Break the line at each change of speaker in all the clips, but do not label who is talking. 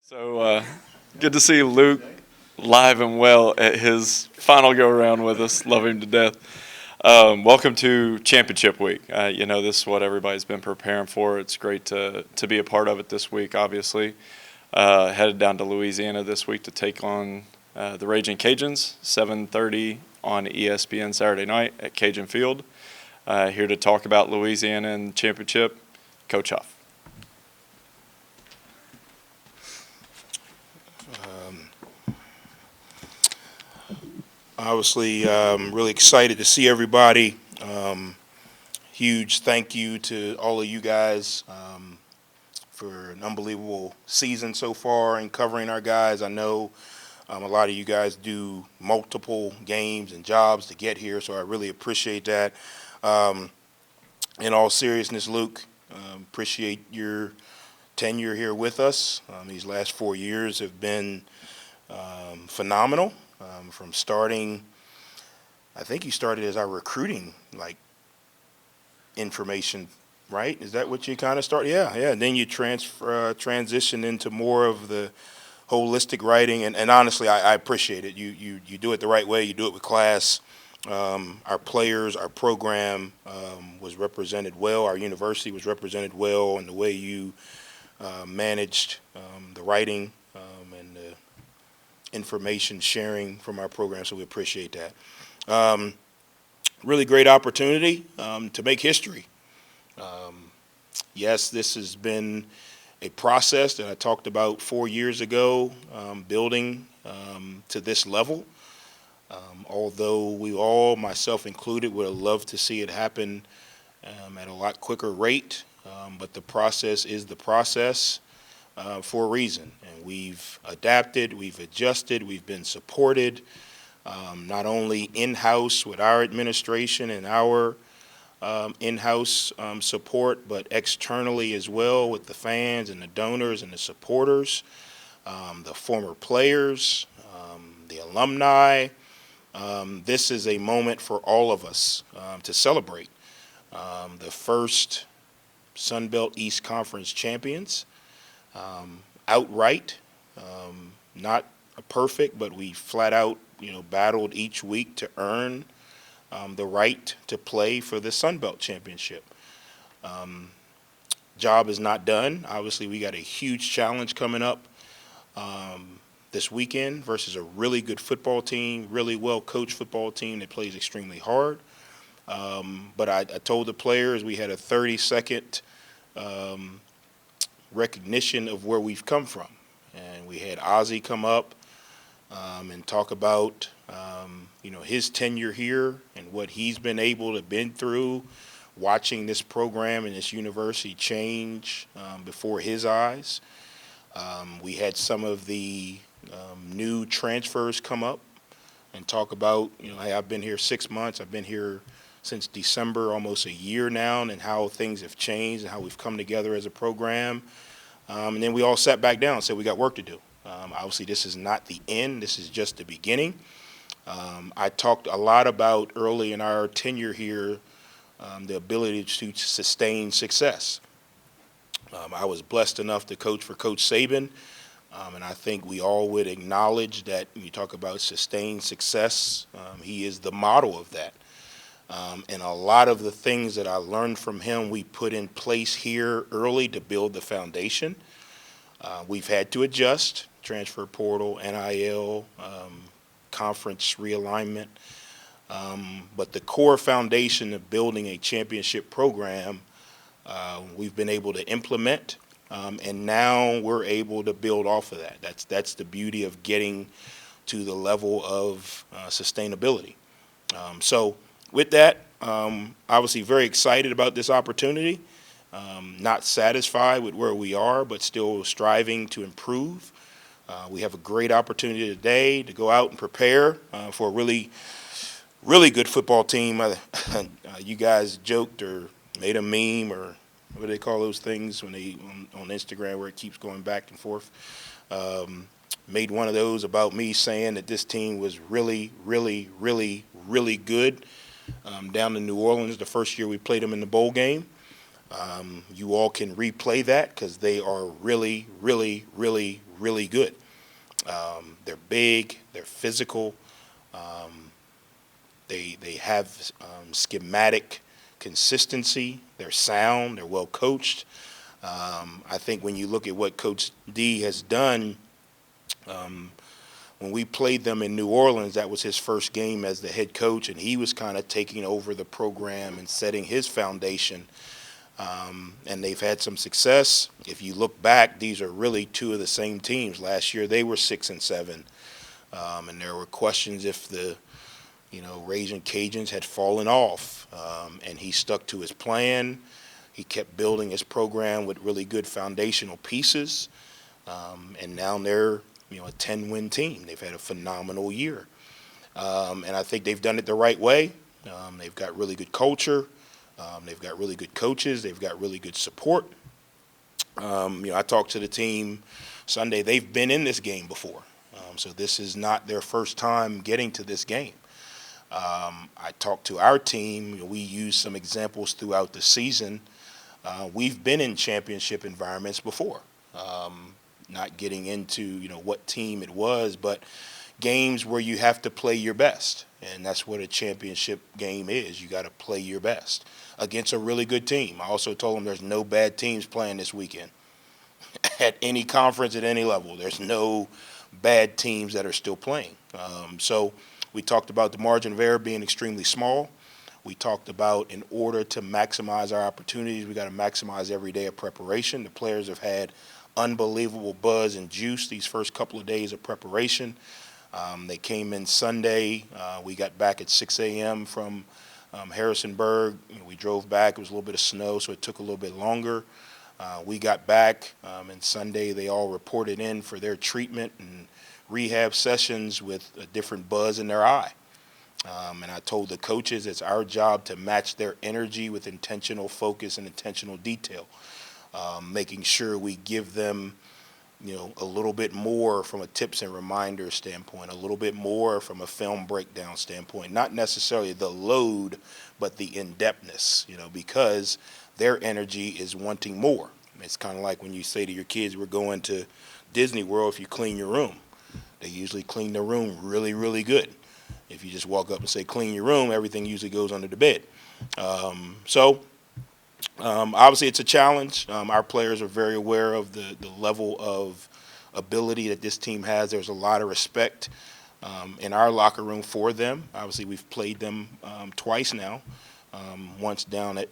So good to see Luke live and well at his final go around with us. Love him to death. Welcome to Championship Week. This is what everybody's been preparing for. It's great to be a part of it this week, obviously. Headed down to Louisiana this week to take on the Raging Cajuns, 7:30 on ESPN Saturday night at Cajun Field. Here to talk about Louisiana and championship, Coach Huff.
Obviously, really excited to see everybody. Huge thank you to all of you guys for an unbelievable season so far and covering our guys. I know a lot of you guys do multiple games and jobs to get here, so I really appreciate that. In all seriousness, Luke, appreciate your tenure here with us. These last 4 years have been phenomenal. From starting, I think you started as our recruiting, information, right? Is that what you kind of started? Yeah. And then you transition into more of the holistic writing, and honestly, I appreciate it. You do it the right way. You do it with class. Our players, our program was represented well. Our university was represented well, and the way you managed the writing and the information sharing from our program, so we appreciate that. Really great opportunity to make history. Yes, this has been a process that I talked about 4 years ago, building to this level. Although we all, myself included, would have loved to see it happen at a lot quicker rate, but the process is the process. For a reason, and we've adapted, we've adjusted, we've been supported, not only in-house with our administration and our in-house support, but externally as well with the fans and the donors and the supporters, the former players, the alumni. This is a moment for all of us to celebrate. The first Sun Belt East Conference champions. Outright, not perfect, but we flat out, battled each week to earn the right to play for the Sun Belt Championship. Job is not done. Obviously, we got a huge challenge coming up this weekend versus a really good football team, really well-coached football team that plays extremely hard. But I told the players we had a 30-second recognition of where we've come from, and we had Ozzie come up and talk about his tenure here and what he's been able to been through, watching this program and this university change before his eyes. We had some of the new transfers come up and talk about hey, I've been here 6 months, I've been here since December, almost a year now, and how things have changed and how we've come together as a program. And then we all sat back down and said we got work to do. Obviously, this is not the end. This is just the beginning. I talked a lot about early in our tenure here the ability to sustain success. I was blessed enough to coach for Coach Saban, and I think we all would acknowledge that when you talk about sustained success, he is the model of that. And a lot of the things that I learned from him, we put in place here early to build the foundation. We've had to adjust, transfer portal, NIL, conference realignment. But the core foundation of building a championship program, we've been able to implement, and now we're able to build off of that. That's the beauty of getting to the level of sustainability. So with that, obviously very excited about this opportunity, not satisfied with where we are, but still striving to improve. We have a great opportunity today to go out and prepare for a really, really good football team. You guys joked or made a meme, or what do they call those things when they on Instagram where it keeps going back and forth? Made one of those about me saying that this team was really, really, really, really good. Down in New Orleans the first year we played them in the bowl game. You all can replay that because they are really, really, really, really good. They're big. They're physical. They have schematic consistency. They're sound. They're well coached. I think when you look at what Coach D has done, when we played them in New Orleans, that was his first game as the head coach, and he was kind of taking over the program and setting his foundation. And they've had some success. If you look back, these are really two of the same teams. Last year they were 6-7, and there were questions if the Raging Cajuns had fallen off, and he stuck to his plan. He kept building his program with really good foundational pieces, and now they're a 10-win team. They've had a phenomenal year, and I think they've done it the right way. They've got really good culture. They've got really good coaches. They've got really good support. I talked to the team Sunday. They've been in this game before, so this is not their first time getting to this game. I talked to our team. We used some examples throughout the season. We've been in championship environments before. Not getting into what team it was, but games where you have to play your best, and that's what a championship game is. You got to play your best against a really good team. I also told them there's no bad teams playing this weekend at any conference at any level. There's no bad teams that are still playing. So we talked about the margin of error being extremely small. We talked about in order to maximize our opportunities, we got to maximize every day of preparation. The players have had unbelievable buzz and juice these first couple of days of preparation. They came in Sunday. We got back at 6 a.m. from Harrisonburg. We drove back. It was a little bit of snow, so it took a little bit longer. We got back, and Sunday they all reported in for their treatment and rehab sessions with a different buzz in their eye. And I told the coaches it's our job to match their energy with intentional focus and intentional detail, making sure we give them a little bit more from a tips and reminders standpoint, a little bit more from a film breakdown standpoint, not necessarily the load, but the in-depthness, because their energy is wanting more. It's kind of like when you say to your kids, we're going to Disney World, if you clean your room. They usually clean the room really, really good. If you just walk up and say, clean your room, everything usually goes under the bed. Obviously, it's a challenge. Our players are very aware of the level of ability that this team has. There's a lot of respect in our locker room for them. Obviously, we've played them twice now, once down at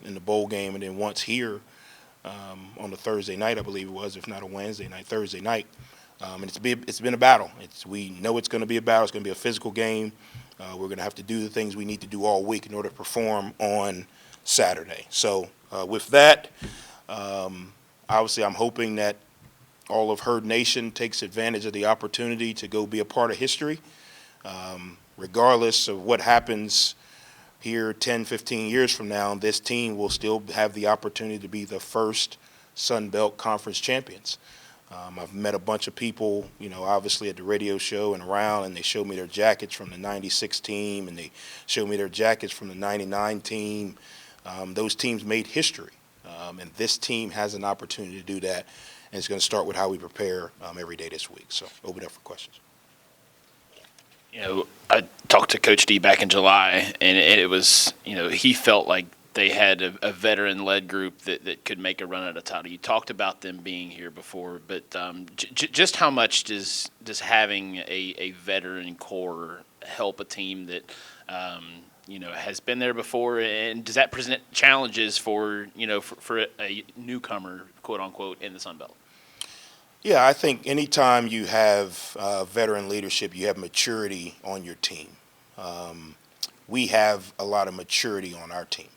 in the bowl game and then once here on a Thursday night, I believe it was, if not a Wednesday night, Thursday night. And it's been a battle. We know it's going to be a battle. It's going to be a physical game. We're going to have to do the things we need to do all week in order to perform on Saturday. So with that, obviously I'm hoping that all of Herd Nation takes advantage of the opportunity to go be a part of history. Regardless of what happens here 10, 15 years from now, this team will still have the opportunity to be the first Sun Belt Conference champions. I've met a bunch of people, obviously at the radio show and around, and they showed me their jackets from the 96 team, and they showed me their jackets from the 99 team. Those teams made history, and this team has an opportunity to do that, and it's going to start with how we prepare every day this week. So open up for questions.
I talked to Coach D back in July, and it was, he felt like they had a veteran-led group that could make a run at a title. You talked about them being here before, but just how much does having a veteran core help a team that has been there before, and does that present challenges for a newcomer, quote unquote, in the Sun Belt?
Yeah, I think anytime you have veteran leadership, you have maturity on your team. We have a lot of maturity on our team.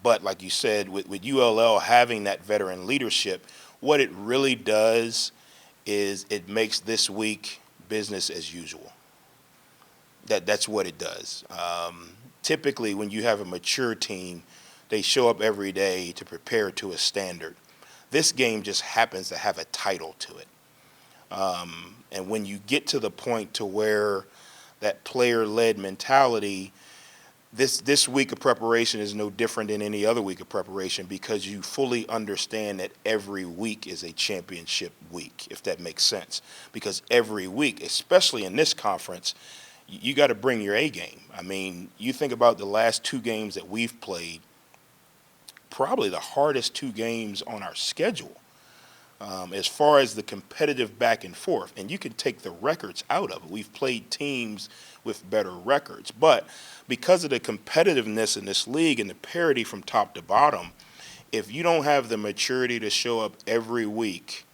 But like you said, with ULL having that veteran leadership, what it really does is it makes this week business as usual. That's what it does. Typically, when you have a mature team, they show up every day to prepare to a standard. This game just happens to have a title to it. And when you get to the point to where that player-led mentality, this week of preparation is no different than any other week of preparation because you fully understand that every week is a championship week, if that makes sense. Because every week, especially in this conference, you got to bring your A game. I mean, you think about the last 2 games that we've played, probably the hardest 2 games on our schedule. As far as the competitive back and forth, and you can take the records out of it. We've played teams with better records, but because of the competitiveness in this league and the parity from top to bottom, if you don't have the maturity to show up every week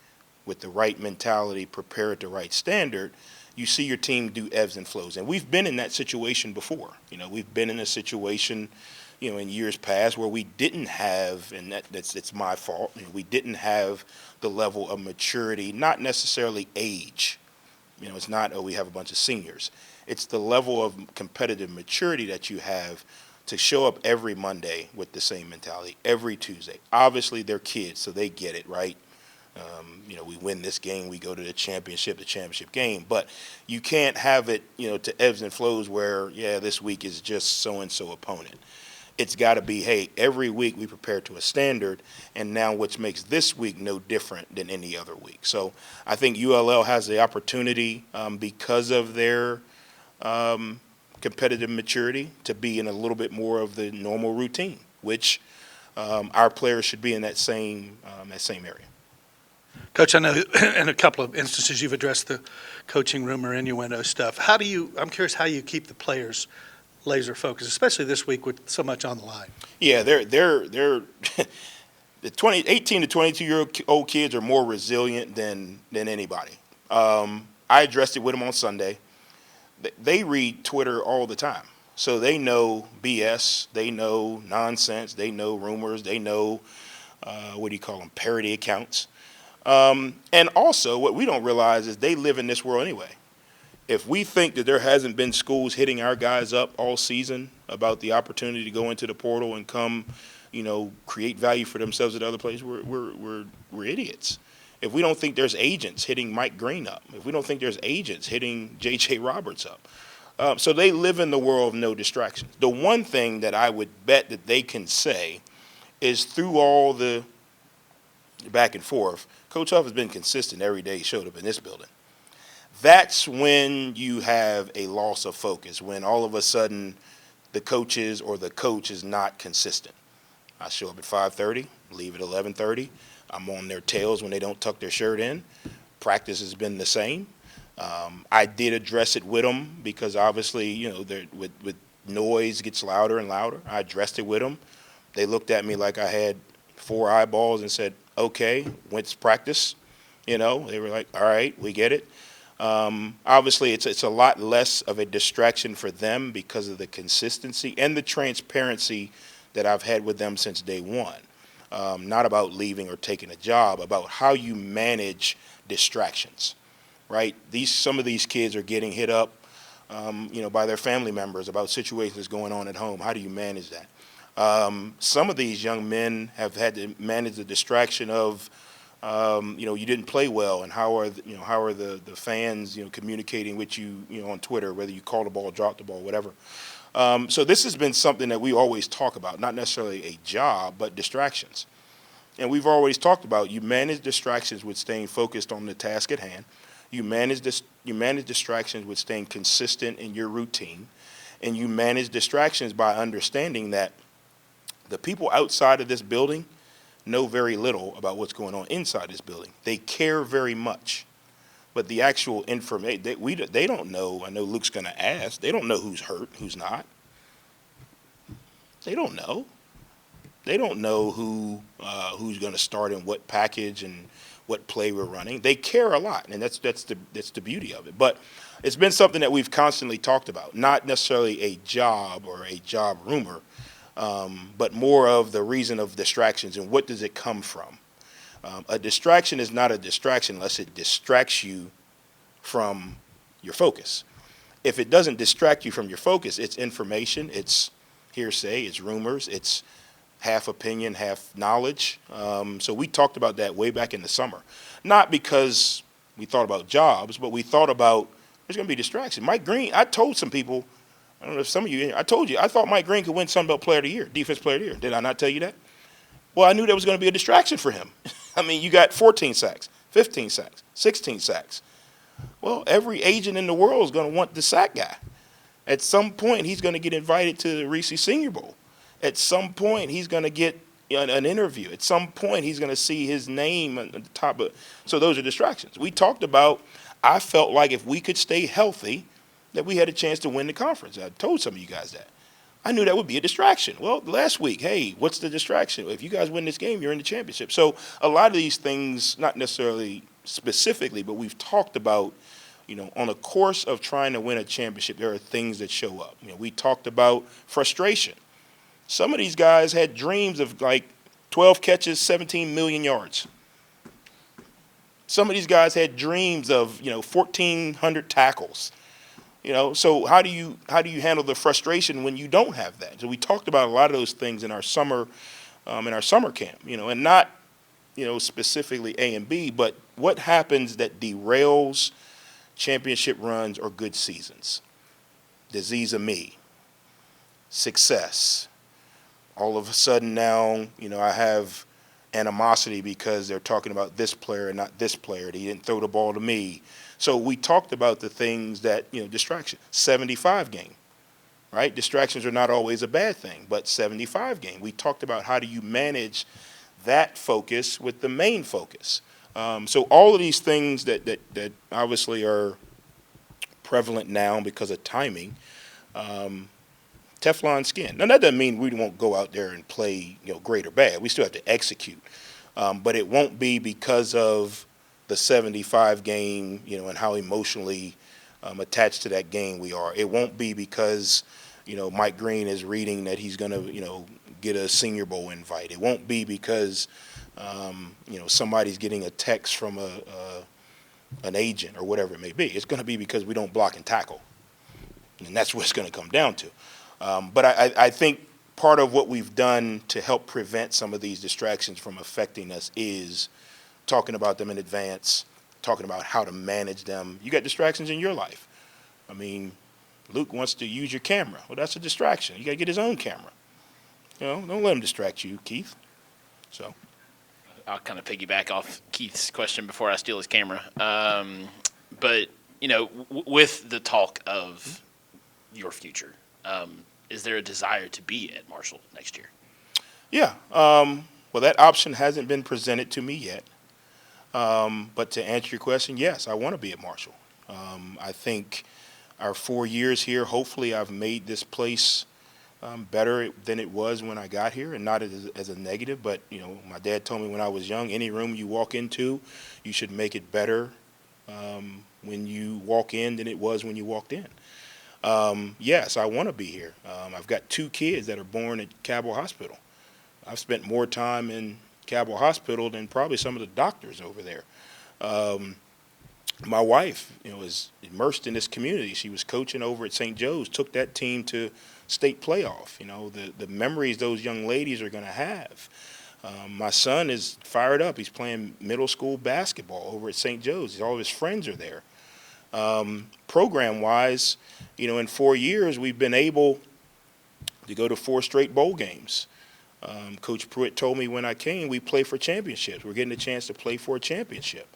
with the right mentality, prepare at the right standard, you see your team do ebbs and flows. And we've been in that situation before. We've been in a situation in years past where we didn't have, and it's my fault, we didn't have the level of maturity, not necessarily age. It's not, we have a bunch of seniors. It's the level of competitive maturity that you have to show up every Monday with the same mentality, every Tuesday. Obviously, they're kids, so they get it, right? We win this game, we go to the championship game. But you can't have it, to ebbs and flows where, this week is just so-and-so opponent. It's got to be, hey, every week we prepare to a standard, and now which makes this week no different than any other week. So I think ULL has the opportunity because of their competitive maturity to be in a little bit more of the normal routine, which our players should be in that same area.
Coach, I know in a couple of instances you've addressed the coaching room or innuendo stuff. I'm curious how you keep the players laser focused, especially this week with so much on the line.
Yeah, they're the 18 to 22-year-old kids are more resilient than anybody. I addressed it with them on Sunday. They read Twitter all the time, so they know BS, they know nonsense, they know rumors, they know parody accounts. And also, what we don't realize is they live in this world anyway. If we think that there hasn't been schools hitting our guys up all season about the opportunity to go into the portal and come, create value for themselves at other places, we're idiots. If we don't think there's agents hitting Mike Green up, if we don't think there's agents hitting J.J. Roberts up. So they live in the world of no distractions. The one thing that I would bet that they can say is through all the back and forth, Coach Huff has been consistent every day he showed up in this building. That's when you have a loss of focus, when all of a sudden the coaches or the coach is not consistent. I show up at 5:30, leave at 11:30. I'm on their tails when they don't tuck their shirt in. Practice has been the same. I did address it with them because obviously, with noise gets louder and louder. I addressed it with them. They looked at me like I had 4 eyeballs and said, okay, when's practice? They were like, all right, we get it. Obviously, it's a lot less of a distraction for them because of the consistency and the transparency that I've had with them since day one. Not about leaving or taking a job, about how you manage distractions, right? Some of these kids are getting hit up, by their family members about situations going on at home. How do you manage that? Some of these young men have had to manage the distraction of, you didn't play well, and how are the fans, communicating with you, on Twitter, whether you call the ball, drop the ball, whatever. So this has been something that we always talk about, not necessarily a job, but distractions. And we've always talked about you manage distractions with staying focused on the task at hand. You manage distractions with staying consistent in your routine, and you manage distractions by understanding that the people outside of this building know very little about what's going on inside this building. They care very much, but the actual information, they don't know. I know Luke's going to ask. They don't know who's hurt, who's not. They don't know. They don't know who's going to start in what package and what play we're running. They care a lot, and that's the beauty of it. But it's been something that we've constantly talked about, not necessarily a job or a job rumor, but more of the reason of distractions and what does it come from. A distraction is not a distraction unless it distracts you from your focus. If it doesn't distract you from your focus, it's information, it's hearsay, it's rumors, it's half opinion, half knowledge. So we talked about that way back in the summer. Not because we thought about jobs, but we thought about there's going to be distraction. Mike Green, I told some people, I don't know if some of you, I told you, I thought Mike Green could win Sun Belt Player of the Year, Defense Player of the Year. Did I not tell you that? Well, I knew that was going to be a distraction for him. I mean, you got 14 sacks, 15 sacks, 16 sacks. Well, every agent in the world is going to want the sack guy. At some point, he's going to get invited to the Reese Senior Bowl. At some point, he's going to get an interview. At some point, he's going to see his name at the top of. So those are distractions. We talked about. I felt like if we could stay healthy, that we had a chance to win the conference. I told some of you guys that. I knew that would be a distraction. Well, last week, hey, what's the distraction? If you guys win this game, you're in the championship. So a lot of these things, not necessarily specifically, but we've talked about, on a course of trying to win a championship, there are things that show up. We talked about frustration. Some of these guys had dreams of like 12 catches, 17 million yards. Some of these guys had dreams of, 1,400 tackles. So how do you handle the frustration when you don't have that? So we talked about a lot of those things in our summer camp, and not, specifically A and B, but what happens that derails championship runs or good seasons? Disease of me, success. All of a sudden now, I have animosity because they're talking about this player and not this player. He didn't throw the ball to me. So we talked about the things that, distraction. 75 game, right? Distractions are not always a bad thing, but 75 game. We talked about how do you manage that focus with the main focus. So all of these things that obviously are prevalent now because of timing, Teflon skin. Now, that doesn't mean we won't go out there and play, great or bad. We still have to execute. But it won't be because of the 75 game, and how emotionally attached to that game we are. It won't be because, Mike Green is reading that he's going to, get a Senior Bowl invite. It won't be because, somebody's getting a text from an agent or whatever it may be. It's going to be because we don't block and tackle. And that's what it's going to come down to. But I think part of what we've done to help prevent some of these distractions from affecting us is talking about them in advance, talking about how to manage them. You got distractions in your life. I mean, Luke wants to use your camera. Well, that's a distraction. You got to get his own camera. Don't let him distract you, Keith. So
I'll kind of piggyback off Keith's question before I steal his camera. But, with the talk of your future, is there a desire to be at Marshall next year? Yeah.
Well, that option hasn't been presented to me yet. But to answer your question, yes, I want to be at Marshall. I think our 4 years here, hopefully I've made this place better than it was when I got here, and not as a negative, but, my dad told me when I was young, any room you walk into, you should make it better when you walk in than it was when you walked in. Yes, I want to be here. I've got 2 kids that are born at Cabell Hospital. I've spent more time in Cabell Hospital than probably some of the doctors over there. My wife, is immersed in this community. She was coaching over at St. Joe's, took that team to state playoff. The memories those young ladies are going to have. My son is fired up. He's playing middle school basketball over at St. Joe's. All of his friends are there. Program-wise, in 4 years, we've been able to go to 4 straight bowl games. Coach Pruitt told me when I came, we play for championships. We're getting a chance to play for a championship.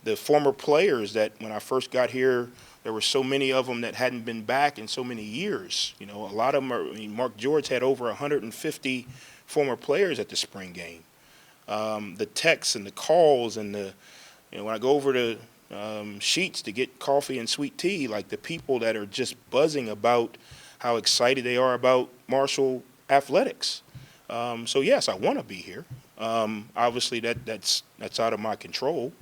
The former players that when I first got here, there were so many of them that hadn't been back in so many years. A lot of them are, Mark George had over 150 former players at the spring game. The texts and the calls and when I go over to Sheets to get coffee and sweet tea, like the people that are just buzzing about how excited they are about Marshall athletics. So yes, I want to be here. Obviously that's out of my control.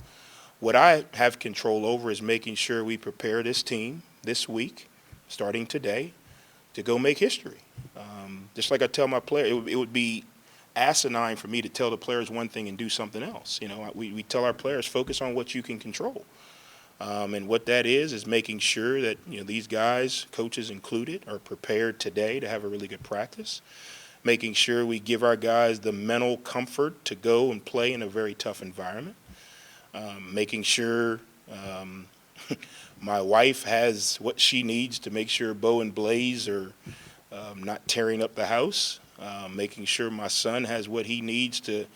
What I have control over is making sure we prepare this team this week, starting today, to go make history. Just like I tell my players, it would be asinine for me to tell the players one thing and do something else. We tell our players, focus on what you can control. And what that is making sure that these guys, coaches included, are prepared today to have a really good practice, making sure we give our guys the mental comfort to go and play in a very tough environment, making sure My wife has what she needs to make sure Bo and Blaze are not tearing up the house, making sure my son has what he needs to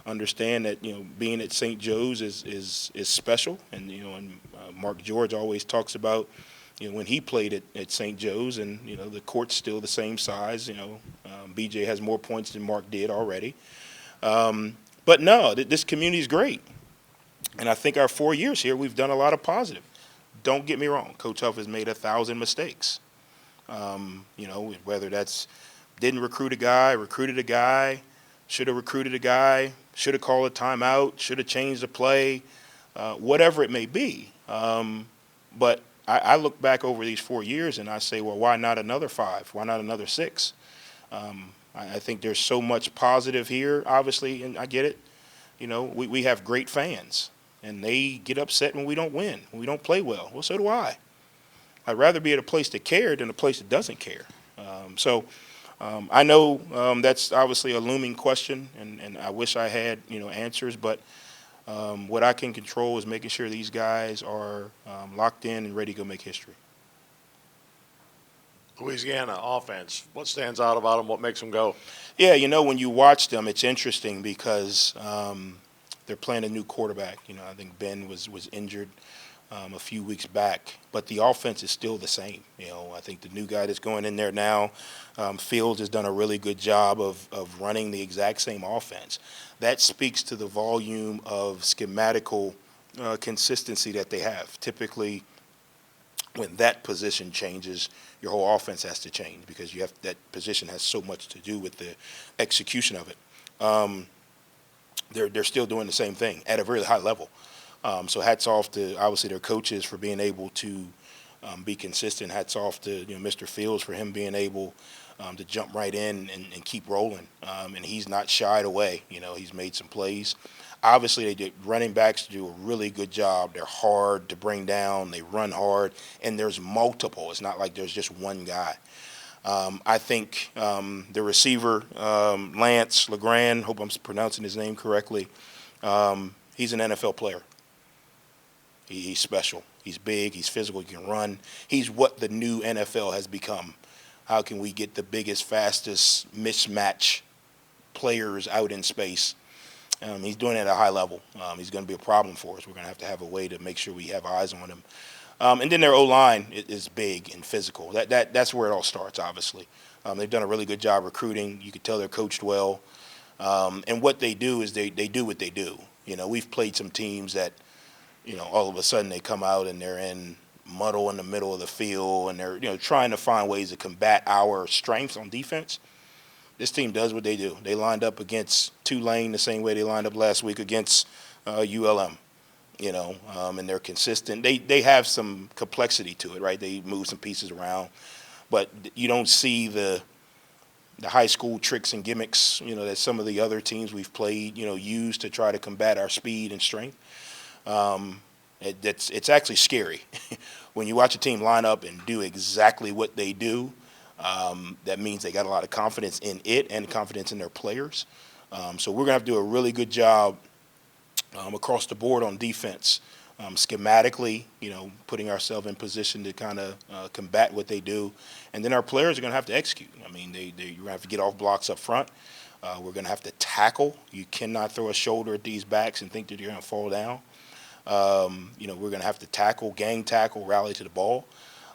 understand that, being at St. Joe's is special. And, Mark George always talks about, when he played at St. Joe's and, the court's still the same size. BJ has more points than Mark did already. But no, this community is great. And I think our 4 years here, we've done a lot of positive. Don't get me wrong. Coach Huff has made 1,000 mistakes. Whether that's didn't recruited a guy, should have recruited a guy, should have called a timeout, should have changed the play, whatever it may be. But I look back over these 4 years and I say, well, why not another 5? Why not another 6? I think there's so much positive here, obviously, and I get it. We have great fans, and they get upset when we don't win, when we don't play well. Well, so do I. I'd rather be at a place that cared than a place that doesn't care. I know that's obviously a looming question, and I wish I had answers. But what I can control is making sure these guys are locked in and ready to go make history.
Louisiana offense, what stands out about them? What makes them go?
Yeah, when you watch them, it's interesting because they're playing a new quarterback. I think Ben was injured a few weeks back, but the offense is still the same. I think the new guy that's going in there now, Fields, has done a really good job of running the exact same offense. That speaks to the volume of schematical consistency that they have. Typically, when that position changes, your whole offense has to change because that position has so much to do with the execution of it. They're still doing the same thing at a really high level. So hats off to, obviously, their coaches for being able to be consistent. Hats off to Mr. Fields for him being able to jump right in and keep rolling. And he's not shied away. He's made some plays. Obviously, running backs do a really good job. They're hard to bring down. They run hard, and there's multiple. It's not like there's just one guy. I think the receiver, Lance LeGrand, hope I'm pronouncing his name correctly, he's an NFL player. He's special. He's big. He's physical. He can run. He's what the new NFL has become. How can we get the biggest, fastest mismatch players out in space? He's doing it at a high level. He's going to be a problem for us. We're going to have a way to make sure we have eyes on him. And then their O-line is big and physical. That's where it all starts, obviously. They've done a really good job recruiting. You could tell they're coached well. And what they do is they do what they do. We've played some teams that, all of a sudden they come out and they're in muddle in the middle of the field and they're, trying to find ways to combat our strengths on defense. This team does what they do. They lined up against Tulane the same way they lined up last week against ULM, and they're consistent. They have some complexity to it, right? They move some pieces around, but you don't see the high school tricks and gimmicks, that some of the other teams we've played, use to try to combat our speed and strength. It's actually scary. When you watch a team line up and do exactly what they do, that means they got a lot of confidence in it and confidence in their players. So we're going to have to do a really good job across the board on defense, schematically, putting ourselves in position to kind of combat what they do. And then our players are going to have to execute. You're going to have to get off blocks up front. We're going to have to tackle. You cannot throw a shoulder at these backs and think that you're going to fall down. We're going to have to tackle, gang tackle, rally to the ball.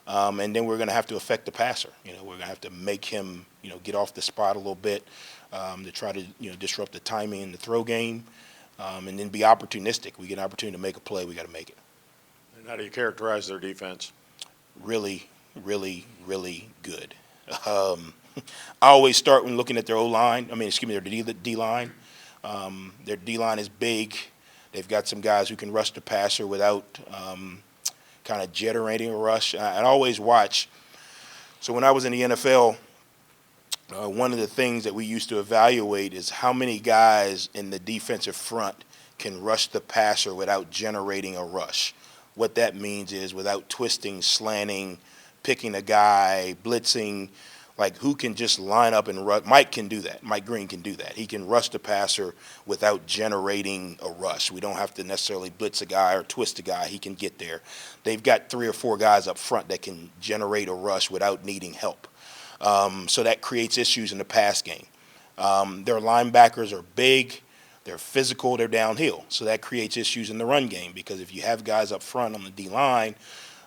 And then we're going to have to affect the passer. We're going to have to make him, get off the spot a little bit to try to, disrupt the timing in the throw game, and then be opportunistic. We get an opportunity to make a play, we got to make it.
And how do you characterize their defense?
Really, really, really good. I always start when looking at their O-line. Their D-line. Their D-line is big. They've got some guys who can rush the passer without kind of generating a rush. I always watch. So when I was in the NFL, one of the things that we used to evaluate is how many guys in the defensive front can rush the passer without generating a rush. What that means is without twisting, slanting, picking a guy, blitzing, Like, who can just line up and rush? Mike can do that. Mike Green can do that. He can rush the passer without generating a rush. We don't have to necessarily blitz a guy or twist a guy. He can get there. They've got 3 or 4 guys up front that can generate a rush without needing help. So that creates issues in the pass game. Their linebackers are big. They're physical. They're downhill. So that creates issues in the run game, because if you have guys up front on the D-line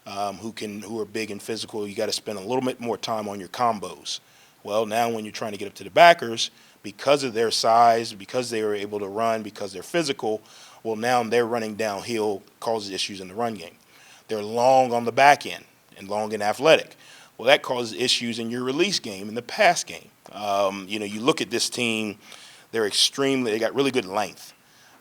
who are big and physical, you got to spend a little bit more time on your combos. Well, now when you're trying to get up to the backers, because of their size, because they are able to run, because they're physical, well, now they're running downhill, causes issues in the run game. They're long on the back end and long and athletic. Well, that causes issues in your release game and the pass game. You look at this team, they got really good length.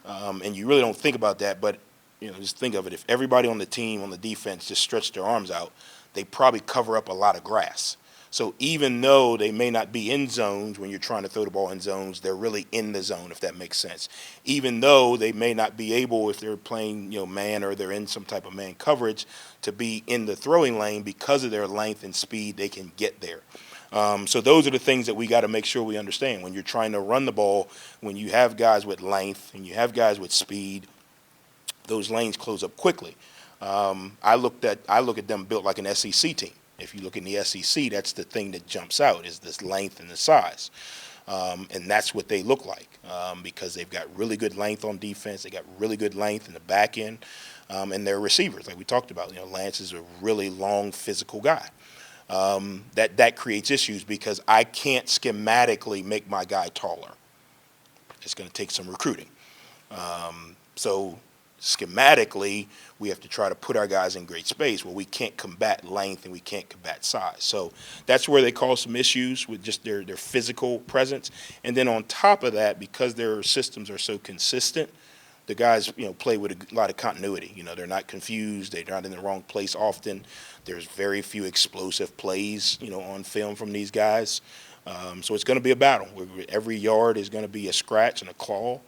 And you really don't think about that, but just think of it. If everybody on the team, on the defense, just stretched their arms out, they probably cover up a lot of grass. So even though they may not be in zones when you're trying to throw the ball in zones, they're really in the zone, if that makes sense. Even though they may not be able, if they're playing man or they're in some type of man coverage, to be in the throwing lane, because of their length and speed, they can get there. So those are the things that we got to make sure we understand. When you're trying to run the ball, when you have guys with length and you have guys with speed, those lanes close up quickly. I look at them built like an SEC team. If you look in the SEC, that's the thing that jumps out, is this length and the size. And that's what they look like, because they've got really good length on defense. They got really good length in the back end, and their receivers, like we talked about. Lance is a really long, physical guy. That creates issues, because I can't schematically make my guy taller. It's going to take some recruiting. So schematically, we have to try to put our guys in great space where we can't combat length and we can't combat size. So that's where they cause some issues with just their physical presence. And then on top of that, because their systems are so consistent, the guys play with a lot of continuity. They're not confused. They're not in the wrong place often. There's very few explosive plays on film from these guys. So it's going to be a battle. Every yard is going to be a scratch and a claw.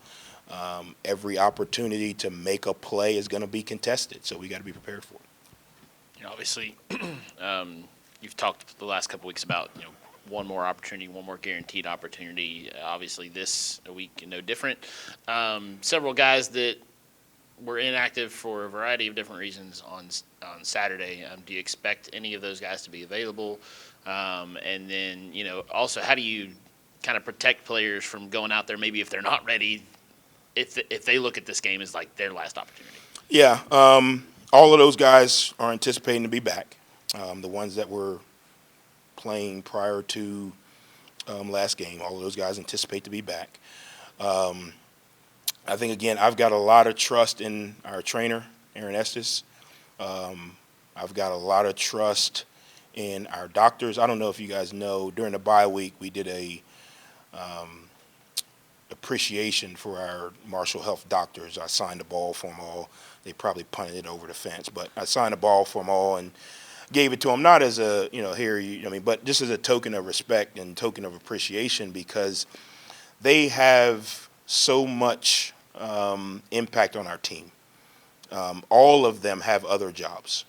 Every opportunity to make a play is going to be contested, so we got to be prepared for it.
Obviously, you've talked the last couple weeks about one more opportunity, one more guaranteed opportunity. Obviously, this week no different. Several guys that were inactive for a variety of different reasons on Saturday. Do you expect any of those guys to be available? And then also, how do you kind of protect players from going out there maybe if they're not ready? If they look at this game as like their last opportunity.
Yeah, all of those guys are anticipating to be back. The ones that were playing prior to last game, all of those guys anticipate to be back. I think, again, I've got a lot of trust in our trainer, Aaron Estes. I've got a lot of trust in our doctors. I don't know if you guys know, during the bye week, we did a appreciation for our Marshall Health doctors. I signed a ball for them all. They probably punted it over the fence, but I signed a ball for them all and gave it to them, not as a, but just as a token of respect and token of appreciation, because they have so much impact on our team. All of them have other jobs,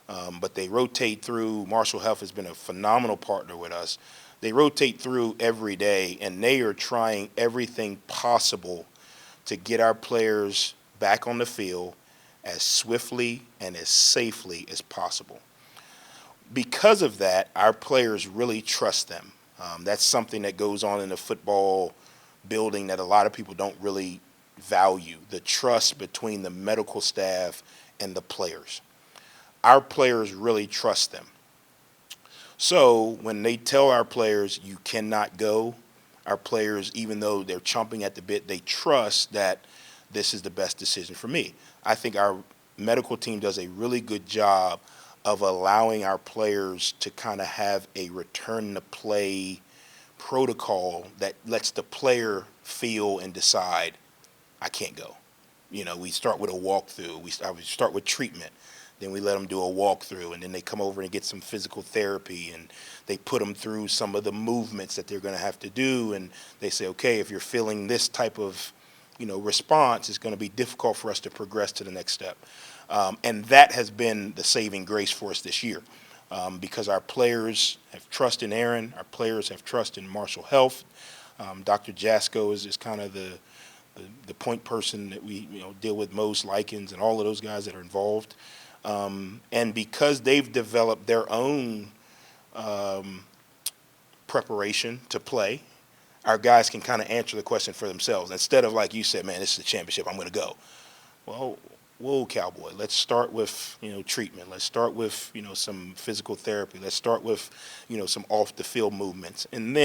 but they rotate through. Marshall Health has been a phenomenal partner with us. They rotate through every day, and they are trying everything possible to get our players back on the field as swiftly and as safely as possible. Because of that, our players really trust them. That's something that goes on in the football building that a lot of people don't really value, the trust between the medical staff and the players. Our players really trust them. So when they tell our players you cannot go, our players, even though they're chomping at the bit, they trust that this is the best decision for me. I think our medical team does a really good job of allowing our players to kind of have a return to play protocol that lets the player feel and decide, I can't go. We start with a walkthrough. We start with treatment. Then we let them do a walkthrough, and then they come over and get some physical therapy, and they put them through some of the movements that they're going to have to do, and they say, okay, if you're feeling this type of, response, it's going to be difficult for us to progress to the next step. And that has been the saving grace for us this year. because our players have trust in Aaron, our players have trust in Marshall Health. Dr. Jasko is kind of the point person that we deal with most, Likens and all of those guys that are involved. And because they've developed their own preparation to play, our guys can kind of answer the question for themselves. Instead of like you said, man, this is the championship, I'm going to go. Well, whoa, cowboy, let's start with, treatment. Let's start with, some physical therapy. Let's start with, some off the field movements. And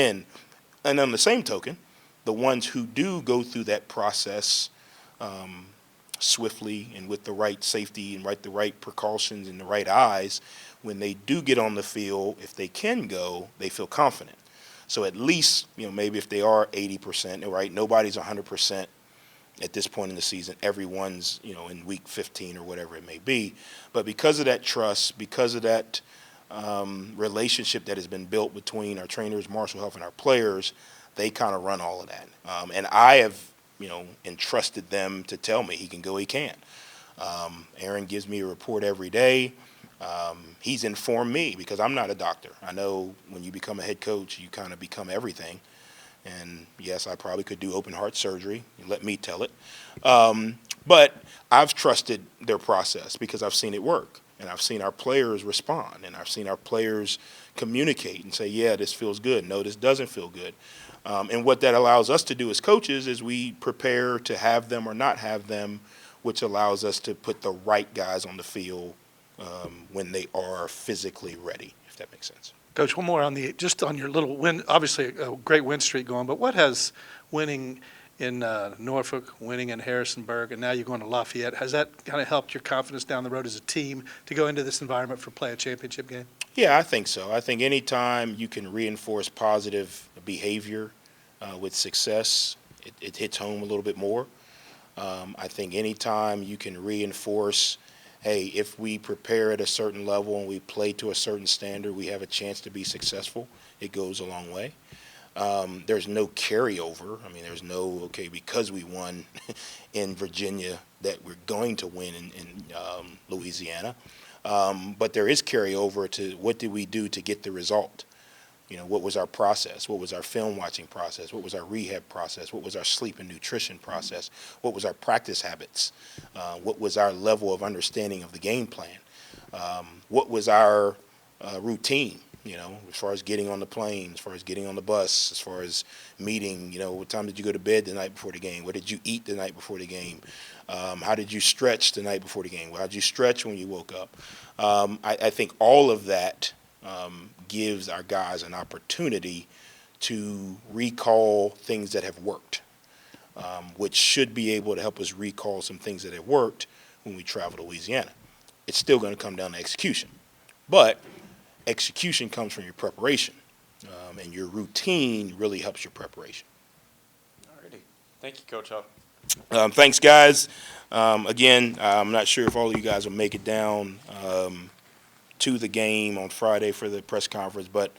on the same token, the ones who do go through that process swiftly and with the right safety and the right precautions and the right eyes, when they do get on the field, if they can go, they feel confident. So at least, maybe if they are 80%, right, nobody's 100% at this point in the season. Everyone's, in week 15 or whatever it may be. But because of that trust, because of that relationship that has been built between our trainers, Marshall Huff, and our players, they kind of run all of that. And I have, entrusted them to tell me he can go, he can. Aaron gives me a report every day. He's informed me because I'm not a doctor. I know when you become a head coach, you kind of become everything. And yes, I probably could do open heart surgery. Let me tell it. But I've trusted their process because I've seen it work. And I've seen our players respond. And I've seen our players communicate and say, yeah, this feels good. No, this doesn't feel good. And what that allows us to do as coaches is we prepare to have them or not have them, which allows us to put the right guys on the field when they are physically ready, if that makes sense.
Coach, one more on your little win, obviously a great win streak going, but what has winning in Norfolk, winning in Harrisonburg, and now you're going to Lafayette, has that kind of helped your confidence down the road as a team to go into this environment for play a championship game?
Yeah, I think so. I think anytime you can reinforce positive behavior with success, it hits home a little bit more. I think anytime you can reinforce, hey, if we prepare at a certain level and we play to a certain standard, we have a chance to be successful, it goes a long way. There's no carryover. I mean, there's no, okay, because we won in Virginia that we're going to win in Louisiana. But there is carryover to what did we do to get the result? What was our process? What was our film watching process? What was our rehab process? What was our sleep and nutrition process? What was our practice habits? What was our level of understanding of the game plan? What was our routine? As far as getting on the plane, as far as getting on the bus, as far as meeting, what time did you go to bed the night before the game? What did you eat the night before the game? How did you stretch the night before the game? How did you stretch when you woke up? I think all of that gives our guys an opportunity to recall things that have worked, which should be able to help us recall some things that have worked when we travel to Louisiana. It's still going to come down to execution. But execution comes from your preparation, and your routine really helps your preparation.
All righty. Thank you, Coach Huff.
Thanks, guys. Again, I'm not sure if all of you guys will make it down to the game on Friday for the press conference, but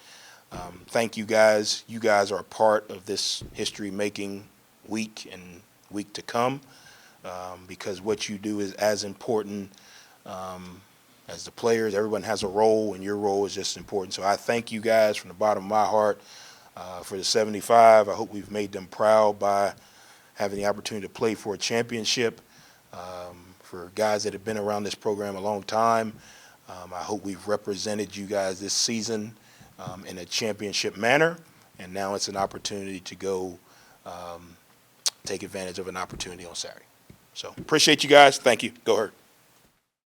thank you guys. You guys are a part of this history-making week and week to come because what you do is as important as the players. Everyone has a role, and your role is just important. So I thank you guys from the bottom of my heart for the 75. I hope we've made them proud by having the opportunity to play for a championship. For guys that have been around this program a long time, I hope we've represented you guys this season in a championship manner, and now it's an opportunity to go take advantage of an opportunity on Saturday. So appreciate you guys. Thank you. Go Herd.